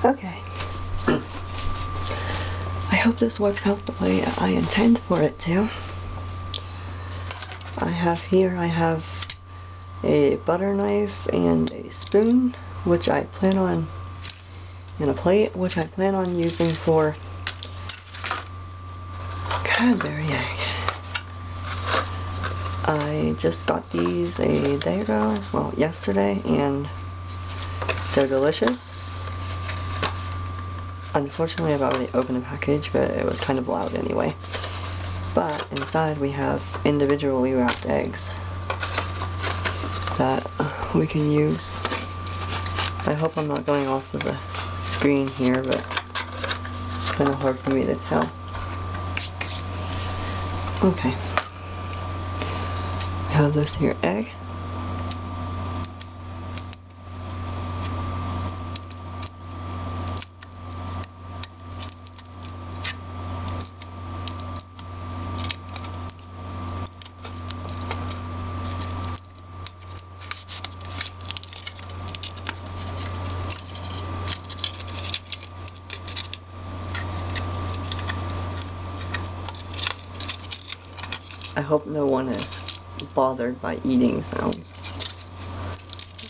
Okay. I hope this works out the way I intend for it to. I have a butter knife and a spoon, which I plan on, and a plate, which I plan on using for Cadbury egg. I just got these a day ago, well, yesterday, and they're delicious. Unfortunately, I've already opened the package, but it was kind of loud anyway. But inside we have individually wrapped eggs that we can use. I hope I'm not going off of the screen here, but it's kind of hard for me to tell. Okay. We have this here egg. I hope no one is bothered by eating sounds.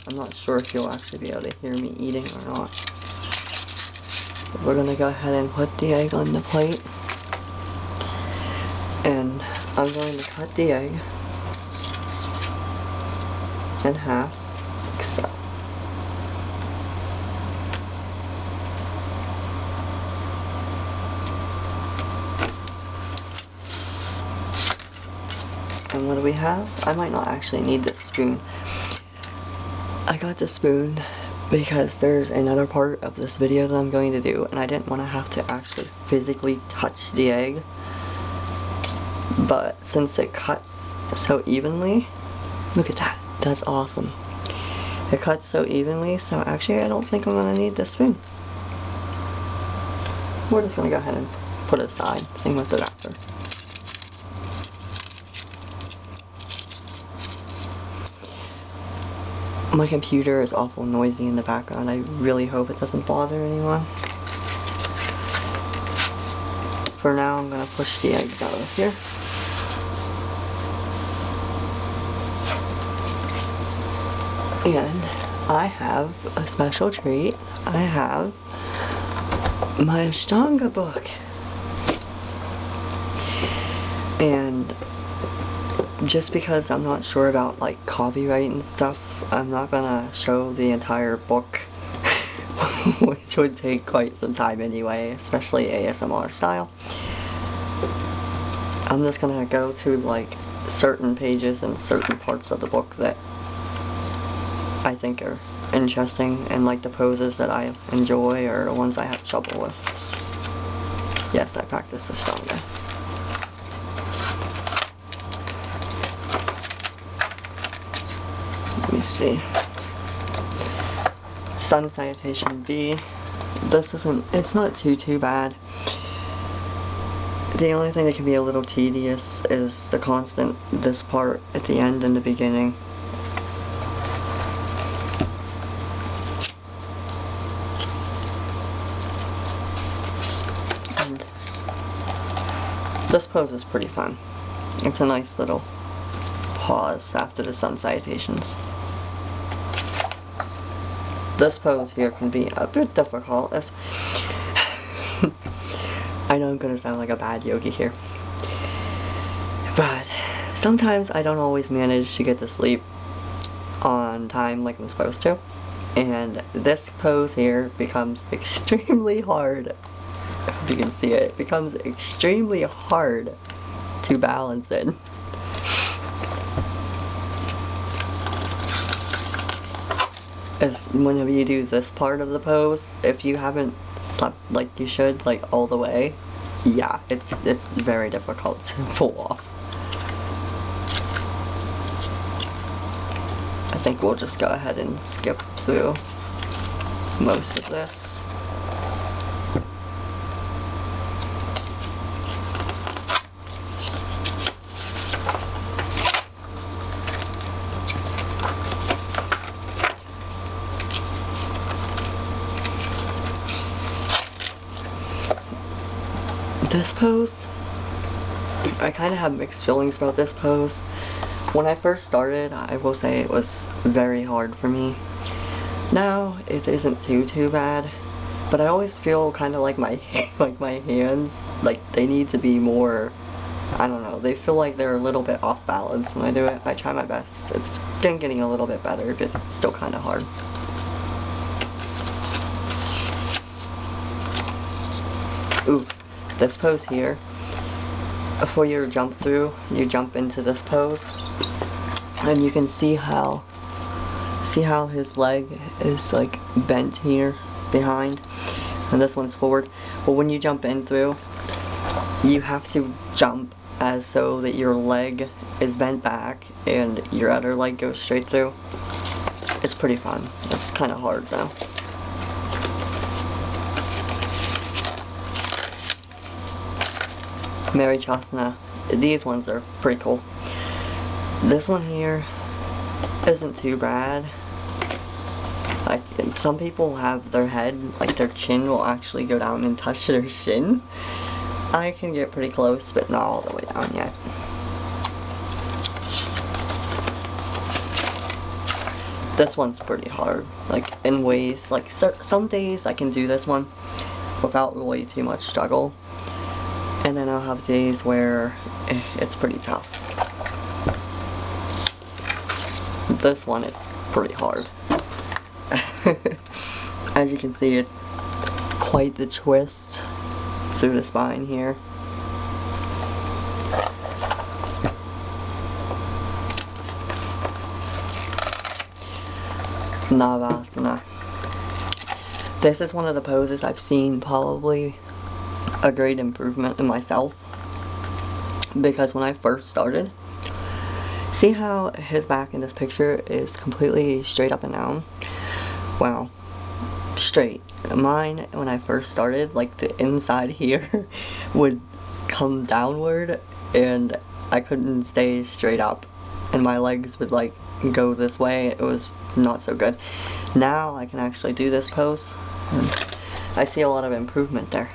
I'm not sure if you'll actually be able to hear me eating or not. But we're gonna go ahead and put the egg on the plate. And I'm going to cut the egg in half, like so. And what do we have? I might not actually need this spoon. I got this spoon because there's another part of this video that I'm going to do, and I didn't want to have to actually physically touch the egg. But since it cut so evenly, look at that, that's awesome. It cuts so evenly, so actually I don't think I'm going to need this spoon. We're just going to go ahead and put it aside, same with it after. My computer is awful noisy in the background. I really hope it doesn't bother anyone. For now, I'm going to push the eggs out of here. And I have a special treat. I have my Ashtanga book. And just because I'm not sure about like copyright and stuff, I'm not gonna show the entire book, which would take quite some time anyway, especially ASMR style. I'm just gonna go to like certain pages and certain parts of the book that I think are interesting, and like the poses that I enjoy or the ones I have trouble with. Yes, I practice Ashtanga. Let me see. Sun Salutation B. This isn't, it's not too bad. The only thing that can be a little tedious is the constant, this part at the end and the beginning. And this pose is pretty fun. It's a nice little pause after the sun salutations. This pose here can be a bit difficult. I know I'm gonna sound like a bad yogi here, but sometimes I don't always manage to get to sleep on time like I'm supposed to, and this pose here becomes extremely hard. If you can see it, it becomes extremely hard to balance it. As whenever you do this part of the pose, if you haven't slept like you should, like all the way, yeah, it's very difficult to pull off. I think we'll just go ahead and skip through most of this. This pose, I kind of have mixed feelings about this pose. When I first started, I will say it was very hard for me. Now, it isn't too bad, but I always feel kind of like my hands, like they need to be more, I don't know, they feel like they're a little bit off balance when I do it. I try my best. It's getting a little bit better, but it's still kind of hard. Ooh, this pose here, before you jump through, you jump into this pose, and you can see how his leg is like bent here behind, and this one's forward. But when you jump in through, you have to jump as so that your leg is bent back and your other leg goes straight through. It's pretty fun. It's kind of hard though. Mary Chasna. These ones are pretty cool. This one here isn't too bad. Like, some people have their head, like their chin will actually go down and touch their shin. I can get pretty close, but not all the way down yet. This one's pretty hard, like in ways, like some days I can do this one without really too much struggle. And then I'll have days where it's pretty tough. This one is pretty hard. As you can see, it's quite the twist through the spine here. Navasana. This is one of the poses I've seen probably a great improvement in myself, because when I first started, see how his back in this picture is completely straight up and down? Well, straight. Mine, when I first started, like the inside here would come downward and I couldn't stay straight up, and my legs would like go this way. It was not so good. Now I can actually do this pose and I see a lot of improvement there.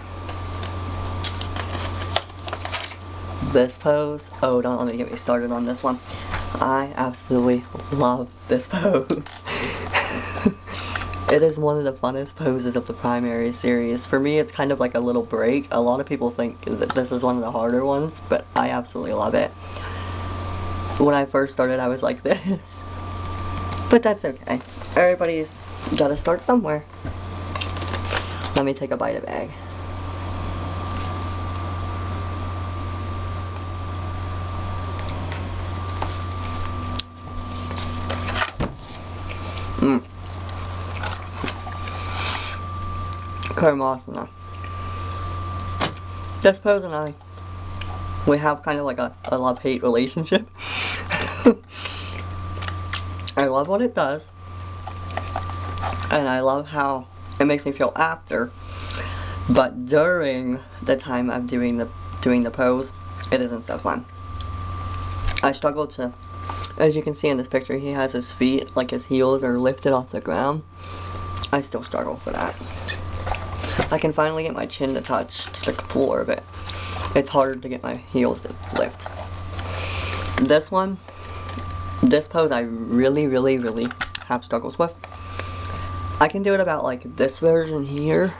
This pose, oh, don't let me get me started on this one. I absolutely love this pose. It is one of the funnest poses of the primary series. For me, it's kind of like a little break. A lot of people think that this is one of the harder ones, but I absolutely love it. When I first started, I was like this. But that's okay. Everybody's gotta start somewhere. Let me take a bite of egg. Karmasana. This pose and I, we have kind of like a love-hate relationship. I love what it does, and I love how it makes me feel after, but during the time I'm doing the pose, it isn't so fun. I struggle to, as you can see in this picture, he has his feet, like his heels are lifted off the ground. I still struggle for that. I can finally get my chin to touch the floor, but it's hard to get my heels to lift. This pose I really have struggles with. I can do it about like this version here,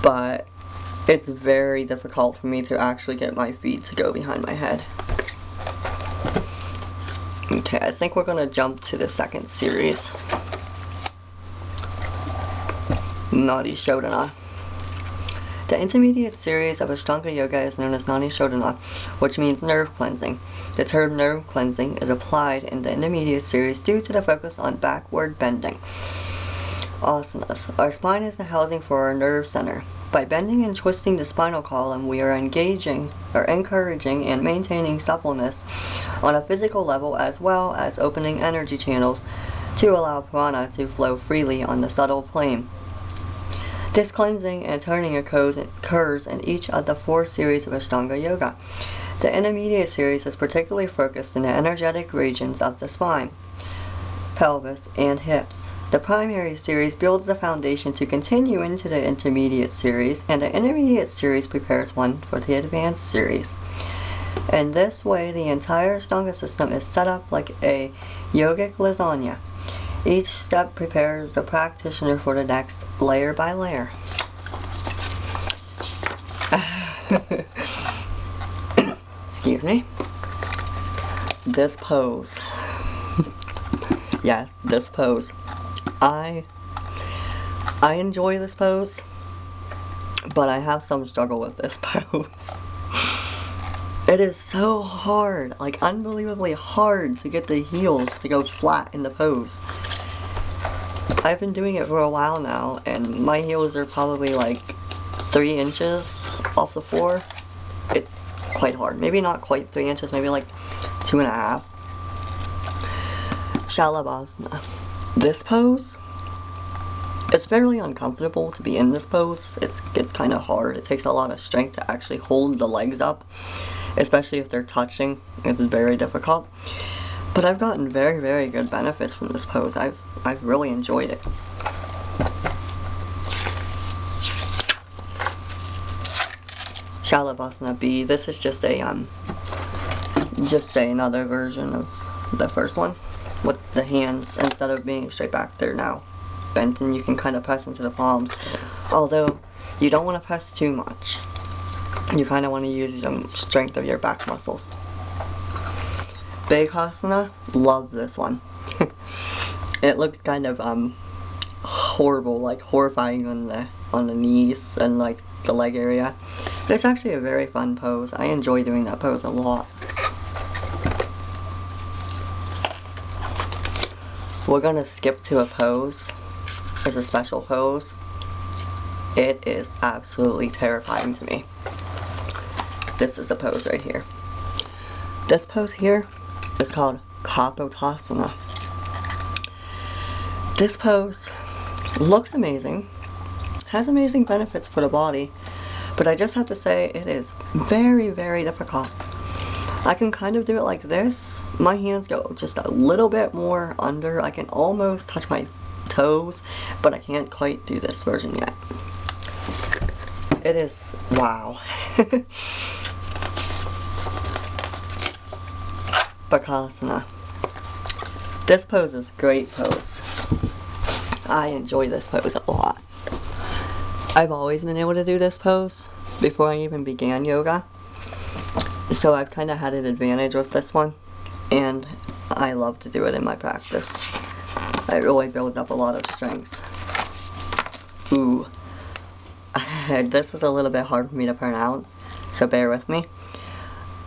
but it's very difficult for me to actually get my feet to go behind my head. Okay, I think we're gonna jump to the second series. Nadi Shodhana. The intermediate series of Ashtanga Yoga is known as Nadi Shodhana, which means nerve cleansing. The term nerve cleansing is applied in the intermediate series due to the focus on backward bending. Asanas. Our spine is the housing for our nerve center. By bending and twisting the spinal column, we are encouraging and maintaining suppleness on a physical level, as well as opening energy channels to allow prana to flow freely on the subtle plane. This cleansing and turning occurs in each of the 4 series of Ashtanga Yoga. The intermediate series is particularly focused in the energetic regions of the spine. pelvis, and hips. The primary series builds the foundation to continue into the intermediate series, and the intermediate series prepares one for the advanced series. In this way, the entire Ashtanga system is set up like a yogic lasagna. Each step prepares the practitioner for the next, layer by layer. Excuse me. This pose. Yes, this pose. I enjoy this pose, but I have some struggle with this pose. It is so hard, like unbelievably hard to get the heels to go flat in the pose. I've been doing it for a while now, and my heels are probably like 3 inches off the floor. It's quite hard. Maybe not quite 3 inches, maybe like 2.5. Shalabhasana. This pose, it's fairly uncomfortable to be in this pose. It's kind of hard. It takes a lot of strength to actually hold the legs up, especially if they're touching. It's very difficult. But I've gotten very, very good benefits from this pose. I've really enjoyed it. Shalabhasana B. This is just another version of the first one, with the hands, instead of being straight back, they're now bent, and you can kind of press into the palms. Although you don't want to press too much. You kind of want to use some strength of your back muscles. Bekasana, love this one. It looks kind of horrible, like horrifying on the knees and like the leg area. But it's actually a very fun pose. I enjoy doing that pose a lot. We're gonna skip to a pose. It's a special pose. It is absolutely terrifying to me. This is a pose right here. This pose here is called Kapotasana. This pose looks amazing, has amazing benefits for the body, but I just have to say it is very, very difficult. I can kind of do it like this. My hands go just a little bit more under. I can almost touch my toes, but I can't quite do this version yet. It is, wow. Bakasana. This pose is a great pose. I enjoy this pose a lot. I've always been able to do this pose before I even began yoga. So I've kind of had an advantage with this one, and I love to do it in my practice. It really builds up a lot of strength. Ooh. This is a little bit hard for me to pronounce, so bear with me.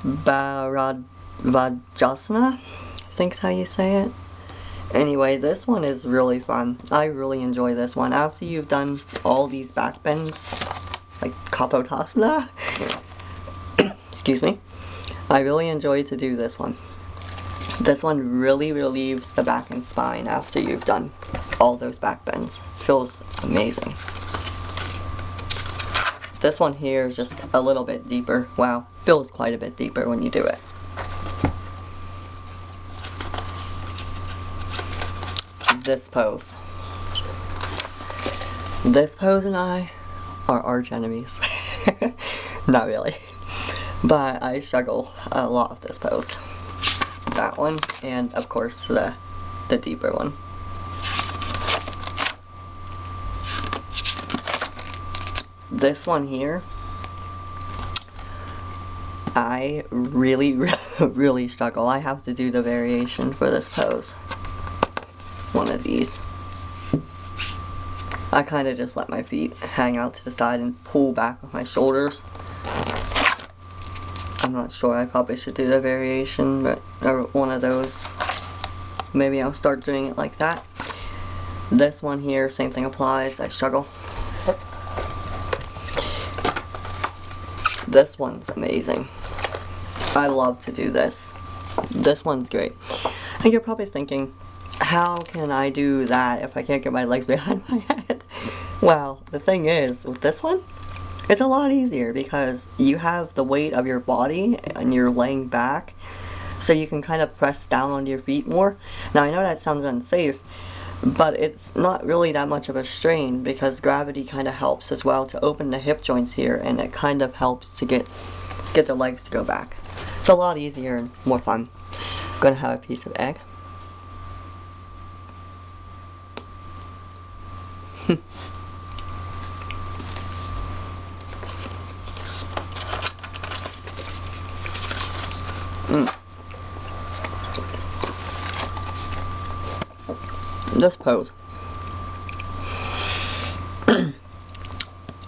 Bharadvajasana, I think's how you say it. Anyway, this one is really fun. I really enjoy this one. After you've done all these back bends, like Kapotasana, excuse me, I really enjoy to do this one. This one really relieves the back and spine after you've done all those back bends. Feels amazing. This one here is just a little bit deeper. Wow, feels quite a bit deeper when you do it. This pose. This pose and I are arch enemies. Not really. But I struggle a lot with this pose. That one, and of course the deeper one. This one here, I really, really struggle. I have to do the variation for this pose. One of these. I kind of just let my feet hang out to the side and pull back with my shoulders. I'm not sure, I probably should do the variation, but or one of those. Maybe I'll start doing it like that. This one here, same thing applies. I struggle. This one's amazing. I love to do this. This one's great. And you're probably thinking, how can I do that if I can't get my legs behind my head? Well, the thing is, with this one, it's a lot easier because you have the weight of your body and you're laying back. so you can kind of press down on your feet more. Now I know that sounds unsafe, but it's not really that much of a strain because gravity kind of helps as well to open the hip joints here, and it kind of helps to get the legs to go back. It's a lot easier and more fun. I'm gonna have a piece of egg. This pose. I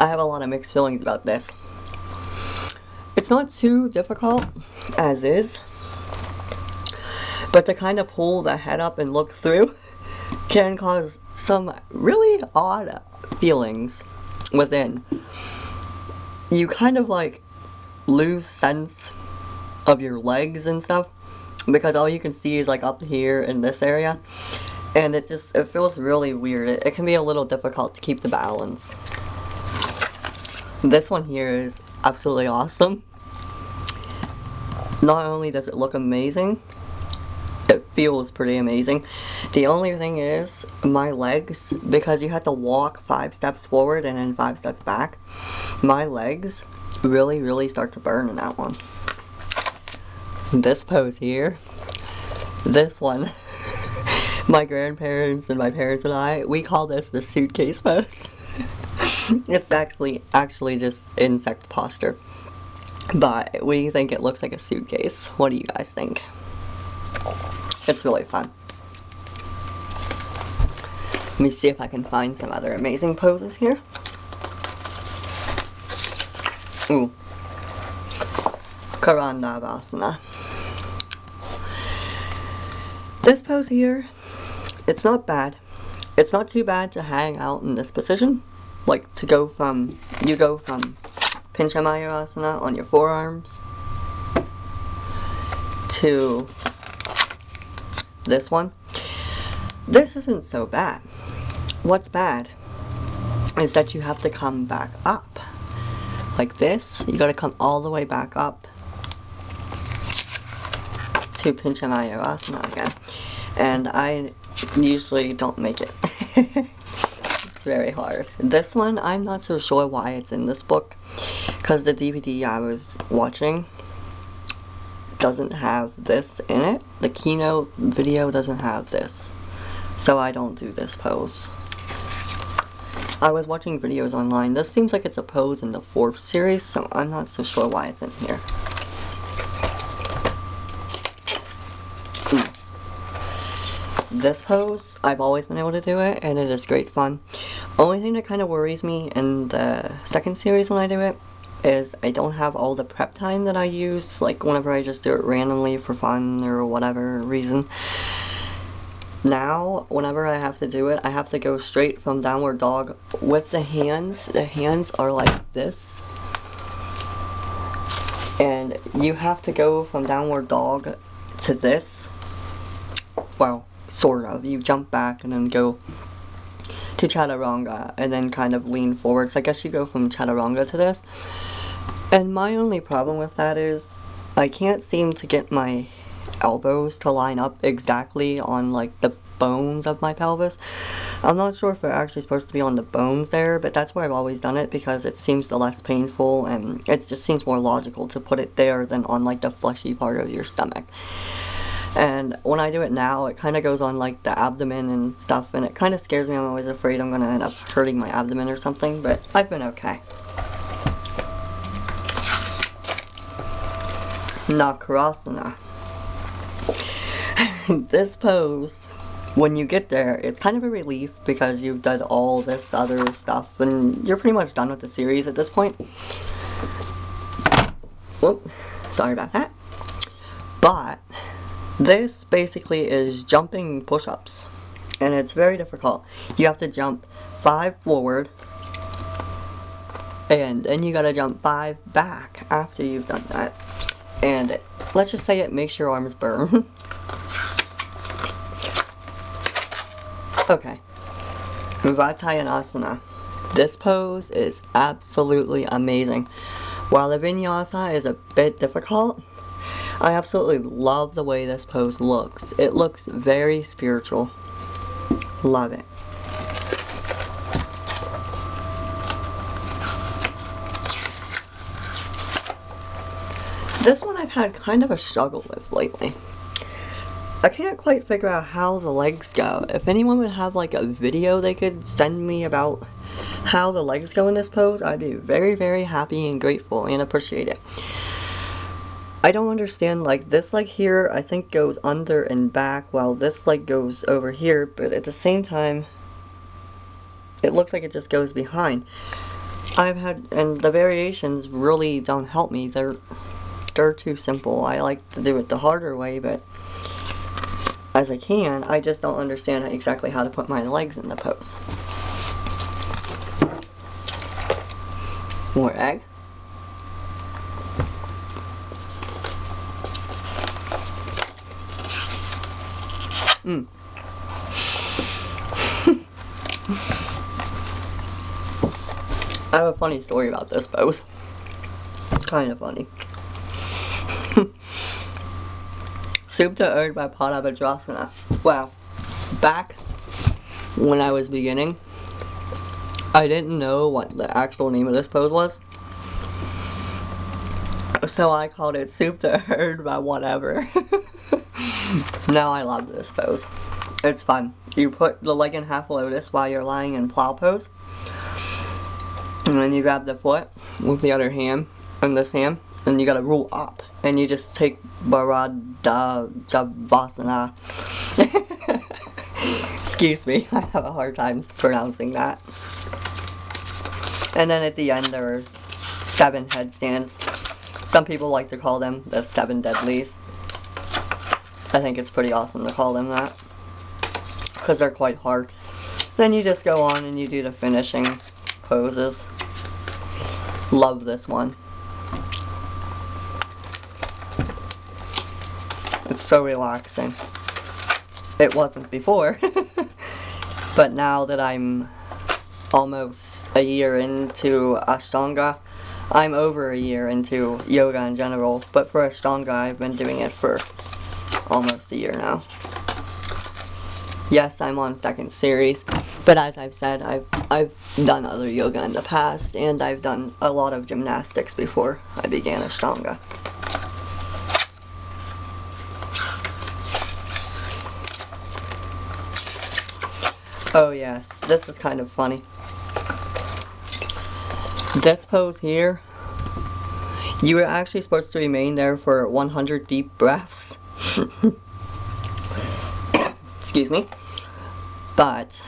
have a lot of mixed feelings about this. It's not too difficult as is, but to kind of pull the head up and look through can cause some really odd feelings within. You kind of like lose sense of your legs and stuff because all you can see is like up here in this area, and it feels really weird. It can be a little difficult to keep the balance. This one here is absolutely awesome. Not only does it look amazing, it feels pretty amazing. The only thing is, my legs, because you have to walk 5 steps forward and then 5 steps back, my legs really start to burn in that one. This pose here, this one, my grandparents and my parents and I, we call this the suitcase pose. It's actually just insect posture, but we think it looks like a suitcase. What do you guys think? It's really fun. Let me see if I can find some other amazing poses here. Ooh. Karandavasana. This pose here, it's not bad. It's not too bad to hang out in this position. Like you go from Pincha Mayurasana on your forearms to this one. This isn't so bad. What's bad is that you have to come back up. Like this, you gotta come all the way back up to Pincha Mayurasana again. And I usually don't make it. It's very hard. This one, I'm not so sure why it's in this book, because the DVD I was watching doesn't have this in it. The keynote video doesn't have this, so I don't do this pose. I was watching videos online. This seems like it's a pose in the 4th series, so I'm not so sure why it's in here. This pose, I've always been able to do it, and it is great fun. Only thing that kind of worries me in the 2nd series when I do it is I don't have all the prep time that I use, like whenever I just do it randomly for fun or whatever reason. Now, whenever I have to do it, I have to go straight from downward dog with the hands. The hands are like this. And you have to go from downward dog to this. Well, sort of. You jump back and then go to chaturanga and then kind of lean forward. So I guess you go from chaturanga to this. And my only problem with that is I can't seem to get my elbows to line up exactly on like the bones of my pelvis. I'm not sure if they're actually supposed to be on the bones there, but that's where I've always done it because it seems the less painful, and it just seems more logical to put it there than on like the fleshy part of your stomach. And when I do it now, it kind of goes on like the abdomen and stuff, and it kind of scares me. I'm always afraid I'm going to end up hurting my abdomen or something, but I've been okay. Nakarasana. This pose, when you get there, it's kind of a relief because you've done all this other stuff and you're pretty much done with the series at this point. Whoop, sorry about that. But this basically is jumping push-ups, and it's very difficult. You have to jump 5 forward, and then you gotta jump 5 back after you've done that. And let's just say it makes your arms burn. Okay, Vatayasana. This pose is absolutely amazing. While the vinyasa is a bit difficult, I absolutely love the way this pose looks. It looks very spiritual. Love it. This one I've had kind of a struggle with lately. I can't quite figure out how the legs go. If anyone would have like a video they could send me about how the legs go in this pose, I'd be very, very happy and grateful and appreciate it. I don't understand, like this leg here I think goes under and back while this leg goes over here, but at the same time it looks like it just goes behind. And the variations really don't help me. They're too simple. I like to do it the harder way, but as I can, I just don't understand exactly how to put my legs in the pose. More egg. I have a funny story about this pose. Kind of funny. Supta Urdhva Padavajrasana. Wow. Back when I was beginning, I didn't know what the actual name of this pose was. So I called it Supta Urdhva whatever. Now I love this pose. It's fun. You put the leg in half lotus while you're lying in plow pose. And then you grab the foot with the other hand and this hand. And you gotta roll up. And you just take Baradavasana. Excuse me, I have a hard time pronouncing that. And then at the end there are 7 headstands. Some people like to call them the 7 deadlies. I think it's pretty awesome to call them that, because they're quite hard. Then you just go on and you do the finishing poses. Love this one. It's so relaxing. It wasn't before. But now that I'm almost a year into Ashtanga, I'm over a year into yoga in general, but for Ashtanga I've been doing it for almost a year now. Yes, I'm on 2nd series, but as I've said, I've done other yoga in the past, and I've done a lot of gymnastics before I began Ashtanga. Oh yes, this is kind of funny. This pose here, you were actually supposed to remain there for 100 deep breaths. Excuse me. But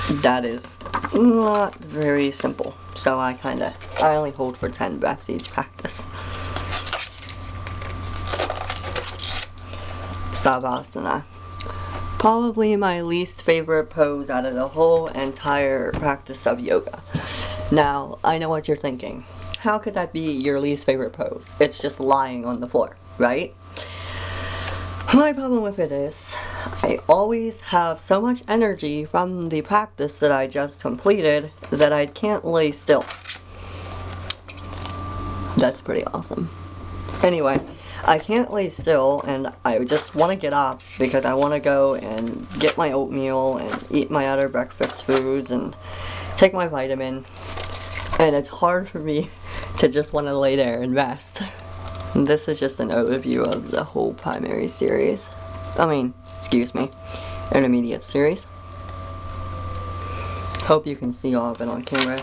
that is not very simple. So I only hold for 10 breaths each practice. Savasana. Probably my least favorite pose out of the whole entire practice of yoga. Now, I know what you're thinking. How could that be your least favorite pose? It's just lying on the floor, right? My problem with it is, I always have so much energy from the practice that I just completed that I can't lay still. That's pretty awesome. Anyway, I can't lay still and I just want to get up because I want to go and get my oatmeal and eat my other breakfast foods and take my vitamin. And it's hard for me to just want to lay there and rest. And this is just an overview of the whole primary series. Intermediate series. Hope you can see all of it on camera.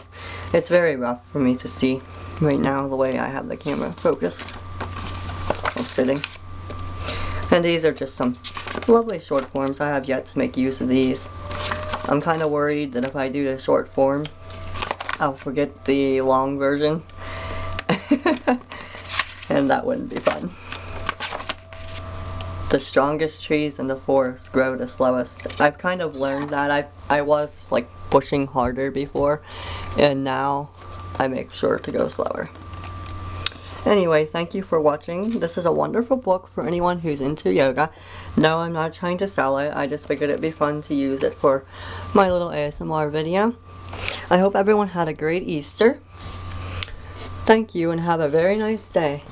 It's very rough for me to see right now the way I have the camera focused while sitting. And these are just some lovely short forms. I have yet to make use of these. I'm kind of worried that if I do the short form, I'll forget the long version. And that wouldn't be fun. The strongest trees in the forest grow the slowest. I've kind of learned that. I was like pushing harder before, and now I make sure to go slower. Anyway, thank you for watching. This is a wonderful book for anyone who's into yoga. No, I'm not trying to sell it. I just figured it'd be fun to use it for my little ASMR video. I hope everyone had a great Easter. Thank you and have a very nice day.